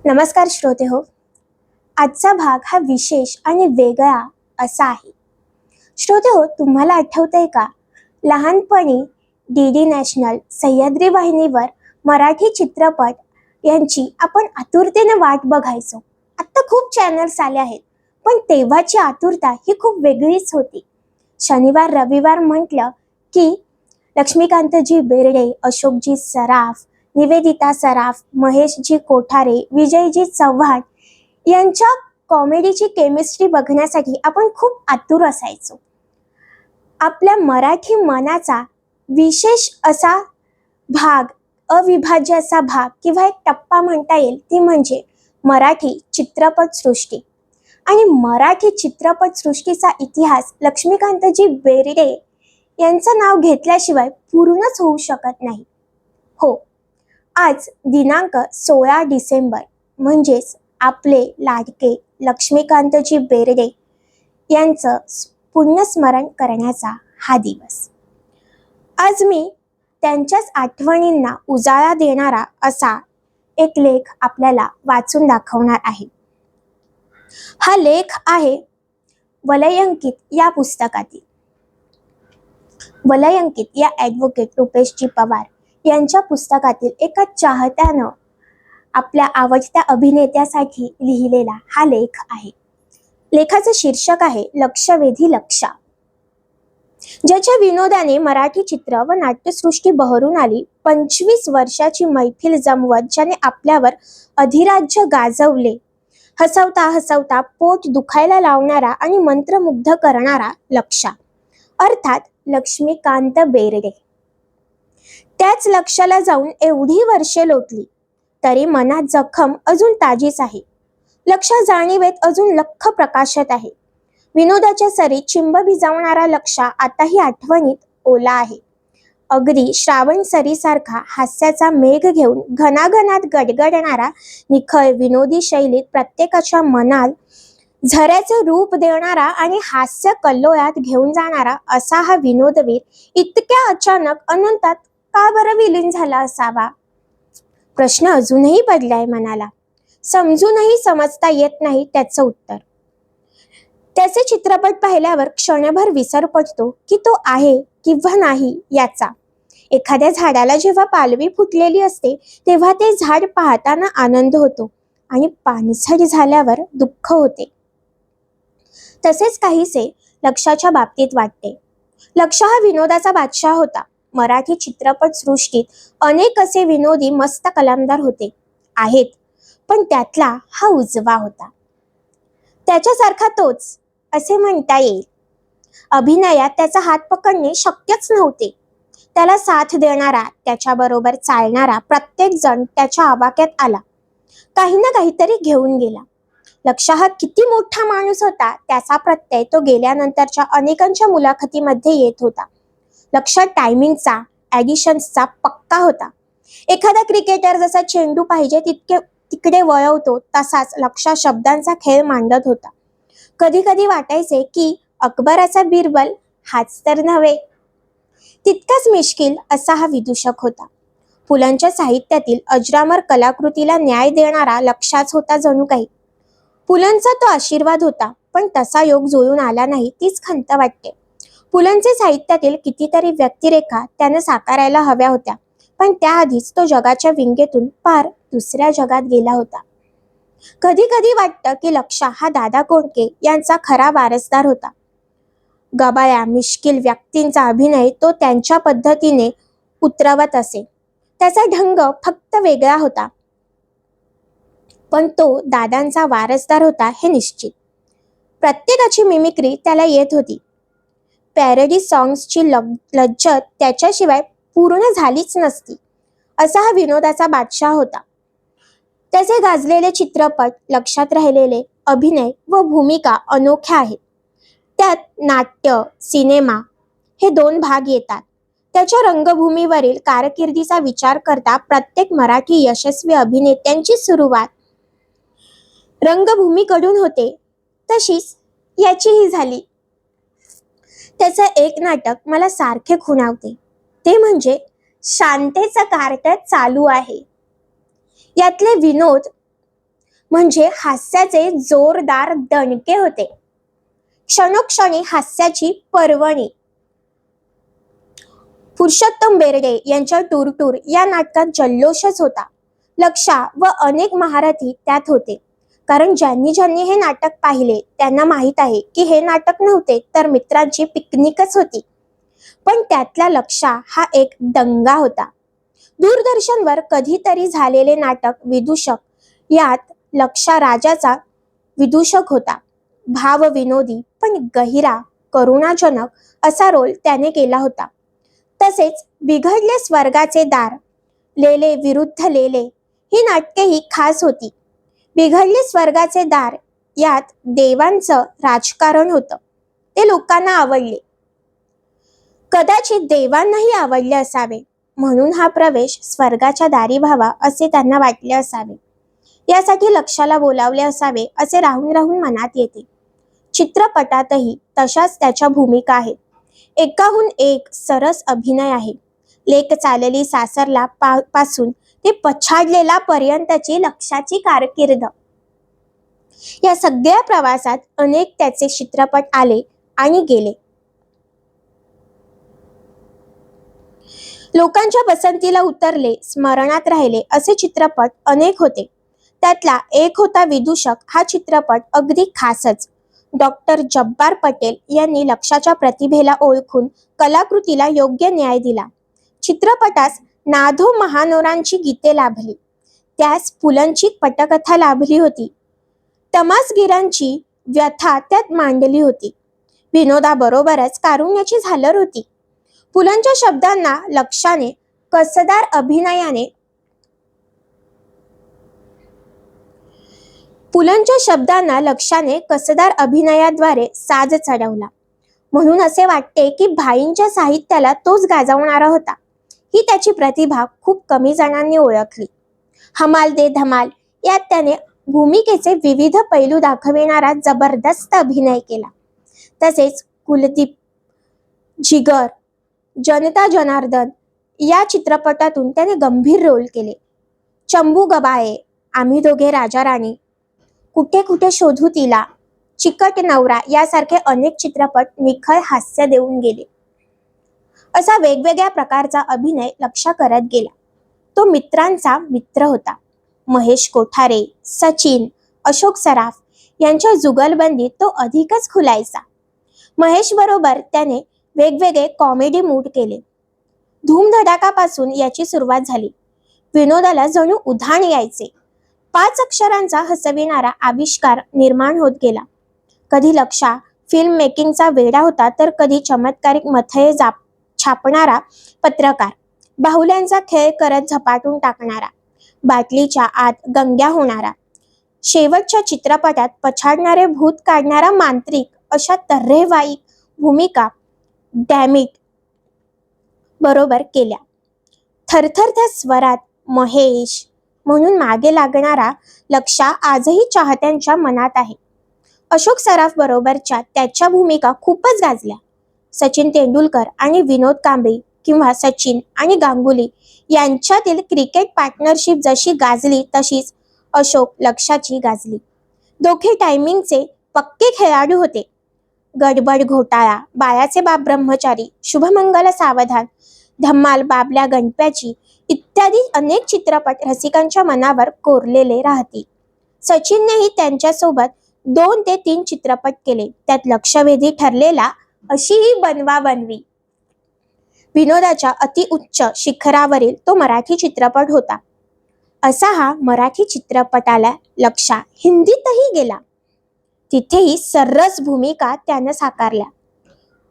नमस्कार श्रोते हो. आजचा भाग हा विशेष आणि वेगळा असा आहे. श्रोते हो, तुम्हाला आठवतंय का, लहानपणी डी नॅशनल सह्याद्री वाहिनीवर मराठी चित्रपट यांची आपण आतुरतेने वाट बघायचो. आता खूप चॅनल्स आले आहेत, पण तेव्हाची आतुरता ही खूप वेगळीच होती. शनिवार रविवार म्हटलं की लक्ष्मीकांतजी बेर्डे, अशोकजी सराफ, निवेदिता सराफ, महेशजी कोठारे, विजयजी चव्हाण यांच्या कॉमेडीची केमिस्ट्री बघण्यासाठी आपण खूप आतुर असायचो. आपल्या मराठी मनाचा विशेष असा भाग, अविभाज्य असा भाग किंवा एक टप्पा म्हणता येईल, ती म्हणजे मराठी चित्रपटसृष्टी. आणि मराठी चित्रपटसृष्टीचा इतिहास लक्ष्मीकांतजी बेर्डे यांचं नाव घेतल्याशिवाय पूर्णच होऊ शकत नाही. हो, आज दिनांक 16 डिसेंबर म्हणजेच आपले लाडके लक्ष्मीकांतजी बेर्डे यांचं पुण्यस्मरण करण्याचा हा दिवस. आज मी त्यांच्याच आठवणींना उजाळा देणारा असा एक लेख आपल्याला वाचून दाखवणार आहे. हा लेख आहे वलयांकित या पुस्तकातील. वलयांकित या ॲडव्होकेट रुपेशजी पवार यांच्या पुस्तकातील एका चाहत्यानं आपल्या आवडत्या अभिनेत्यासाठी लिहिलेला हा लेख आहे. लेखाचं शीर्षक आहे लक्षवेधी लक्षा. ज्याच्या विनोदाने मराठी चित्र व नाट्यसृष्टी बहरून आली, 25 वर्षाची मैफिल जमवत ज्याने आपल्यावर अधिराज्य गाजवले, हसवता हसवता पोट दुखायला लावणारा आणि मंत्रमुग्ध करणारा लक्षा, अर्थात लक्ष्मीकांत बेर्डे. त्याच लक्षाला जाऊन एवढी वर्षे लोटली तरी मनात जखम अजून ताजीच आहे. लक्षा जाणीवेत अजून लख्ख प्रकाशत आहे. विनोदाच्या सरीत चिंब भिजवणारा लक्षा आताही आठवणीत ओला आहे. अगदी श्रावण सरीसारखा हास्याचा मेघ घेऊन घनाघनात गडगडणारा, निखळ विनोदी शैलीत प्रत्येकाच्या मनात झऱ्याचे रूप देणारा आणि हास्य कल्लोळात घेऊन जाणारा असा हा विनोदवीर इतक्या अचानक अनंतात का बरं विलीन झाला असावा? प्रश्न अजूनही पडलाय मनाला. समजूनही समजता येत नाही त्याचं उत्तर. त्याचे चित्रपट पाहिल्यावर क्षणभर विसर पडतो की तो आहे किंवा नाही याचा. एखाद्या झाडाला जेव्हा पालवी फुटलेली असते तेव्हा ते झाड पाहताना आनंद होतो आणि पानसट झाल्यावर दुःख होते. तसेच काहीसे लक्षाच्या बाबतीत वाटते. लक्ष हा विनोदाचा बादशाह होता. मराठी चित्रपट सृष्टीत अनेक असे विनोदी मस्त कलामदार होते, आहेत, पण त्यातला हा उजवा होता. त्याच्यासारखा तोच असे म्हणता येईल. अभिनयात त्याचा हात पकडणे शक्यच नव्हते. त्याला साथ देणारा, त्याच्याबरोबर चालणारा प्रत्येक जण त्याच्या आवाक्यात आला, काही ना काहीतरी घेऊन गेला. लक्ष हा किती मोठा माणूस होता त्याचा प्रत्यय तो गेल्यानंतरच्या अनेकांच्या मुलाखतीमध्ये येत होता. लक्ष टायमिंगचा, ॲडिशन्सचा पक्का होता. एखादा क्रिकेटर जसा चेंडू पाहिजे तिकडे वळवतो, तसाच लक्ष शब्दांचा खेळ मांडत होता. कधी कधी वाटायचे की अकबराचा बिरबल हाच तर नव्हे. तितकाच मिश्किल असा हा विदूषक होता. पुलंच्या साहित्यातील अजरामर कलाकृतीला न्याय देणारा लक्षाच होता जणू काही. पुलंचा तो आशीर्वाद होता, पण तसा योग जुळून आला नाही तीच खंत वाटते. पुलंचे साहित्यातील कितीतरी व्यक्तिरेखा त्यानं साकारायला हव्या होत्या, पण त्याआधीच तो जगाच्या विंगेतून पार दुसऱ्या जगात गेला होता. कधी कधी वाटतं की लक्षा हा दादा कोंडके यांचा खरा वारसदार होता. गबाळ्या मिश्किल व्यक्तींचा अभिनय तो त्यांच्या पद्धतीने उतरवत असे. त्याचा ढंग फक्त वेगळा होता, पण तो दादांचा वारसदार होता हे निश्चित. प्रत्येकाची मिमिक्री त्याला येत होती. पॅरडी सॉंग्सची लज्जत त्याच्याशिवाय पूर्ण झालीच नसती. असा हा विनोदाचा बादशाह होता. त्याचे गाजलेले चित्रपट, लक्षात राहिलेले अभिनय व भूमिका अनोख्या आहेत. त्यात नाट्य, सिनेमा हे 2 भाग येतात. त्याच्या रंगभूमीवरील कारकिर्दीचा विचार करता प्रत्येक मराठी यशस्वी अभिनेत्यांची सुरुवात रंगभूमीकडून होते, तशीच याचीही झाली. त्याचं एक नाटक मला सारखे खुणावते, ते म्हणजे शांतेचं कार्ट चालू आहे. यातले विनोद म्हणजे हास्याचे जोरदार दणके होते. क्षणोक्षणी हास्याची पर्वणी. पुरुषोत्तम बेर्डे यांच्या टूर या नाटकात जल्लोषच होता. लक्षा व अनेक महारथी त्यात होते. कारण ज्यांनी हे नाटक पाहिले त्यांना माहीत आहे की हे नाटक नव्हते तर मित्रांची पिकनिकच होती. पण त्यातला लक्षा हा एक दंगा होता. दूरदर्शनवर कधीतरी झालेले नाटक विदूषक यात लक्षा राजाचा विदूषक होता. भावविनोदी पण गहिरा, करुणाजनक असा रोल त्याने केला होता. तसेच बिघडले स्वर्गाचे दार, लेले विरुद्ध लेले ही नाटकेही खास होती. बिघडले स्वर्गाचे दार यात देवांचं राजकारण होतं. ते लोकांना आवडले. कदाचित देवांनाही आवडले असावे, म्हणून हा प्रवेश स्वर्गाच्या दारी व्हावा असे त्यांना वाटले असावे. यासाठी लक्षाला बोलावले असावे असे राहून राहून मनात येते. चित्रपटातही तशाच त्याच्या भूमिका आहेत. एकाहून एक सरस अभिनय आहे. लेक चालली सासरला पासून ते पछाडलेला पर्यंतची लक्षाची कारकीर्द. या सगळ्या प्रवासात अनेक त्याचे चित्रपट आले आणि गेले. लोकांच्या पसंतीला उतरले, स्मरणात राहिले असे चित्रपट अनेक होते. त्यातला एक होता विदूषक. हा चित्रपट अगदी खासच. डॉक्टर जब्बार पटेल यांनी लक्षाच्या प्रतिभेला ओळखून कलाकृतीला योग्य न्याय दिला. चित्रपटास नाधो महानोरांची गीते लाभली. त्यास पुलंची पटकथा लाभली होती. तमासगीरांची व्यथा त्यात मांडली होती. विनोदाबरोबरच कारुण्याची झालर होती. पुलंच्या शब्दांना लक्षाने कसदार अभिनयाद्वारे साज चढवला. म्हणून असे वाटते की भाईंच्या साहित्याला तोच गाजवणारा होता. ही त्याची प्रतिभा खूप कमी जणांनी ओळखली. हमाल दे धमाल यात त्याने भूमिकेचे विविध पैलू दाखविणारा जबरदस्त अभिनय केला. तसेच कुलदीप, जिगर, जनता जनार्दन या चित्रपटातून त्याने गंभीर रोल केले. चंबू गबाळे, आम्ही दोघे राजा राणी, कुठे कुठे शोधू तिला, चिकट नवरा यासारखे अनेक चित्रपट निखळ हास्य देऊन गेले. असा वेगवेगळ्या प्रकारचा अभिनय लक्षा करत गेला. तो मित्रांचा मित्र होता. महेश कोठारे, सचिन, अशोक सराफ यांच्या जुगलबंदीत तो अधिकच खुलायचा. महेश बरोबर त्याने वेगवेगळे कॉमेडी मूड केले. धूमधडाकापासून याची सुरुवात झाली. विनोदाला जणू उधाण यायचे. 5 अक्षरांचा हसविणारा आविष्कार निर्माण होत गेला. कधी लक्षा फिल्म मेकिंगचा वेडा होता तर कधी चमत्कारिक मथये छापणारा पत्रकार, बाहुल्यांचा खेळ करत झपाटून टाकणारा, बाटलीच्या आत गंग्या होणारा, शेवटच्या चित्रपटात पछाडणारे भूत काढणारा मांत्रिक अशा तऱ्हेवाईक भूमिका डॅमिट बरोबर केल्या. थरथरत्या स्वरात महेश म्हणून मागे लागणारा लक्षा आजही चाहत्यांच्या मनात आहे. अशोक सराफ बरोबरच्या त्याच्या भूमिका खूपच गाजल्या. सचिन तेंडुलकर आणि विनोद कांबळी किंवा सचिन आणि गांगुली यांच्यातील क्रिकेट पार्टनरशिप जशी गाजली तशीच अशोक लक्षाची गाजली. दोघे टायमिंगचे पक्के खेळाडू होते. गडबड घोटाळा, बाळाचे बाप ब्रह्मचारी, शुभमंगल सावधान, धम्माल, बाबल्या गणप्याची इत्यादी अनेक चित्रपट रसिकांच्या मनावर कोरलेले राहतील. सचिननेही त्यांच्यासोबत 2 ते 3 चित्रपट केले. त्यात लक्षवेधी ठरलेला अशी ही बनवा बनवी विनोदाच्या अतिउच्च शिखरावरील तो मराठी चित्रपट होता. असा हा मराठी चित्रपटाला लक्षा हिंदीतही गेला. तिथेही सर्रास भूमिका त्यानं साकारल्या.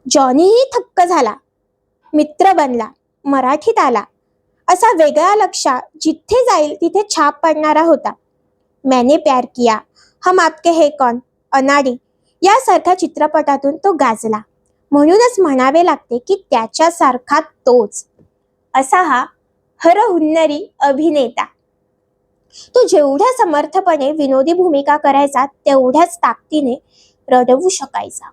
जॉनीही थक्क झाला. मित्र बनला, मराठीत आला. असा वेगळा लक्षा जिथे जाईल तिथे छाप पडणारा होता. मैंने प्यार किया, हम आपके है कौन, अनाडी यासारख्या चित्रपटातून तो गाजला. म्हणूनच म्हणावे लागते की त्याच्यासारखा तोच. असा हा हरहुन्नरी अभिनेता. तो जेवढ्या समर्थपणे विनोदी भूमिका करायचा तेवढ्याच ताकदीने रडवू शकायचा.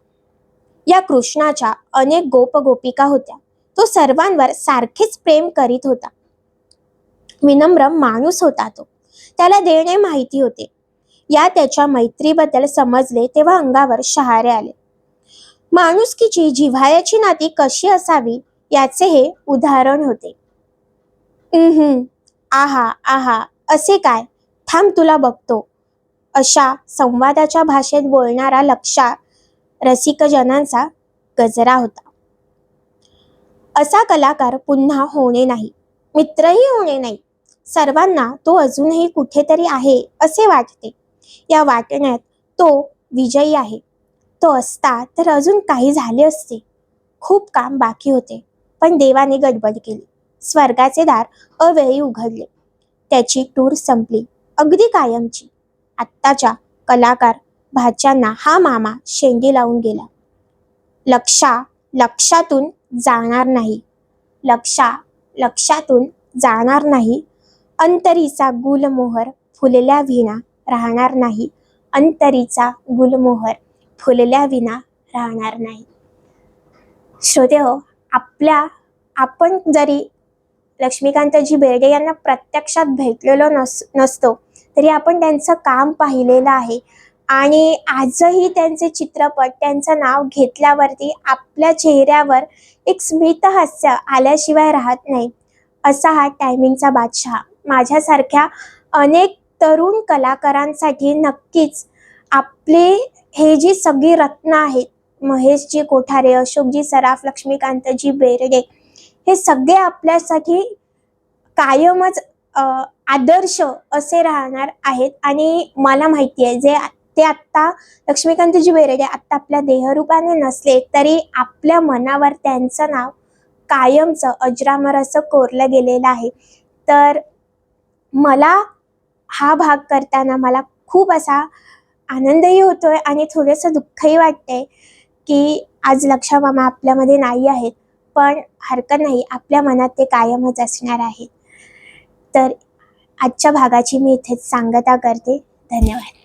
या कृष्णाच्या अनेक गोपगोपिका होत्या. तो सर्वांवर सारखेच प्रेम करीत होता. विनम्र माणूस होता तो. त्याला देणे माहिती होते. या त्याच्या मैत्रीबद्दल समजले तेव्हा अंगावर शहारे आले. माणुसकीची जिव्हाळ्याची नाती कशी असावी याचे हे उदाहरण होते. आहा आहा, असे काय, थांब तुला बघतो, अशा संवादाच्या भाषेत बोलणारा लक्षा रसिकजनांचा गजरा होता. असा कलाकार पुन्हा होणे नाही, मित्रही होणे नाही. सर्वांना तो अजूनही कुठेतरी आहे असे वाटते. या वाटण्यात तो विजयी आहे. तो असता तर अजून काही झाले असते. खूप काम बाकी होते, पण देवाने गडबड केली. स्वर्गाचे दार अवेळी उघडले. त्याची टूर संपली, अगदी कायमची. आत्ताच्या कलाकार भाच्यांना हा मामा शेंडी लावून गेला. लक्षातून जाणार नाही, लक्षातून जाणार नाही. अंतरीचा गुलमोहर फुलल्या विना राहणार नाही, अंतरीचा गुलमोहर फुलल्या विना राहणार नाही. श्रोतेहो, आपण जरी लक्ष्मीकांतजी बेर्डे यांना प्रत्यक्षात भेटलेलो नसतो तरी आपण त्यांचं काम पाहिलेलं आहे आणि आजही त्यांचे चित्रपट, त्यांचं नाव घेतल्यावरती आपल्या चेहऱ्यावर एक स्मित हास्य आल्याशिवाय राहत नाही. असा हा टायमिंगचा बादशाह माझ्यासारख्या अनेक तरुण कलाकारांसाठी नक्कीच आपले हे जी सगळी रत्न आहेत, महेशजी कोठारे, अशोकजी सराफ, लक्ष्मीकांतजी बेर्डे, हे सगळे आपल्यासाठी कायमच आदर्श असे राहणार आहेत. आणि मला माहिती आहे ते आत्ता लक्ष्मीकांतजी बेर्डे आत्ता आपल्या देहरूपाने नसले तरी आपल्या मनावर त्यांचं नाव कायमचं अजरामर असं कोरलं गेलेलं आहे. तर मला हा भाग करताना मला खूप असा आनंदही होतोय आणि थोडंसं दुःखही वाटतंय की आज लक्षा मामा आपल्यामध्ये नाही आहेत, पण हरकत नाही, आपल्या मनात ते कायमच असणार आहेत. तर आजच्या भागाची मी इथेच सांगता करते. धन्यवाद.